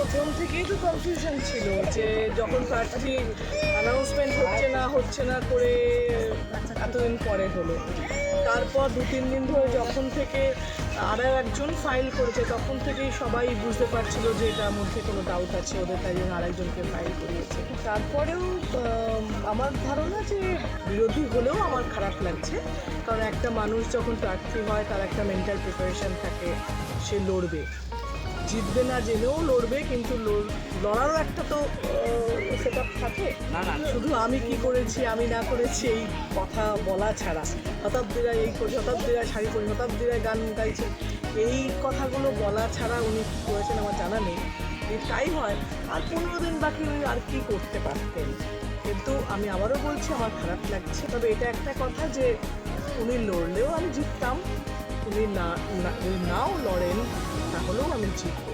প্রথম থেকেই তো কনফিউশন ছিল যে যখন প্রার্থী অ্যানাউন্সমেন্ট হচ্ছে না করে এতদিন পরে হলো। তারপর 2-3 দিন ধরে যখন থেকে আরও একজন ফাইল করেছে তখন থেকেই সবাই বুঝতে পারছিল যে এটার মধ্যে কোনো ডাউট আছে ওদের, তাই জন্য আরেকজনকে ফাইল করিয়েছে। তারপরেও আমার ধারণা যে বিরোধী হলেও আমার খারাপ লাগছে, কারণ একটা মানুষ যখন প্রার্থী হয় তার একটা মেন্টাল প্রিপারেশান থাকে, সে লড়বে, জিতবে না জেনেও লড়বে, কিন্তু লড়ারও একটা তো সেট আপ থাকে না। শুধু আমি কি করেছি আমি না করেছি এই কথা বলা ছাড়া, শতাব্দীরা এই করি, শতাব্দীরা শাড়ি পরি, শতাব্দীরা গান গাইছে, এই কথাগুলো বলা ছাড়া উনি কী করেছেন আমার জানা নেই। তাই হয় আর 15 দিন বাকি উনি আর কি করতে পারতেন। কিন্তু আমি আবারও বলছি আমার খারাপ লাগছে, তবে এটা একটা কথা যে উনি লড়লেও আমি জিততাম, উনি নাও লড়েন তাহলেও আমি জিতব।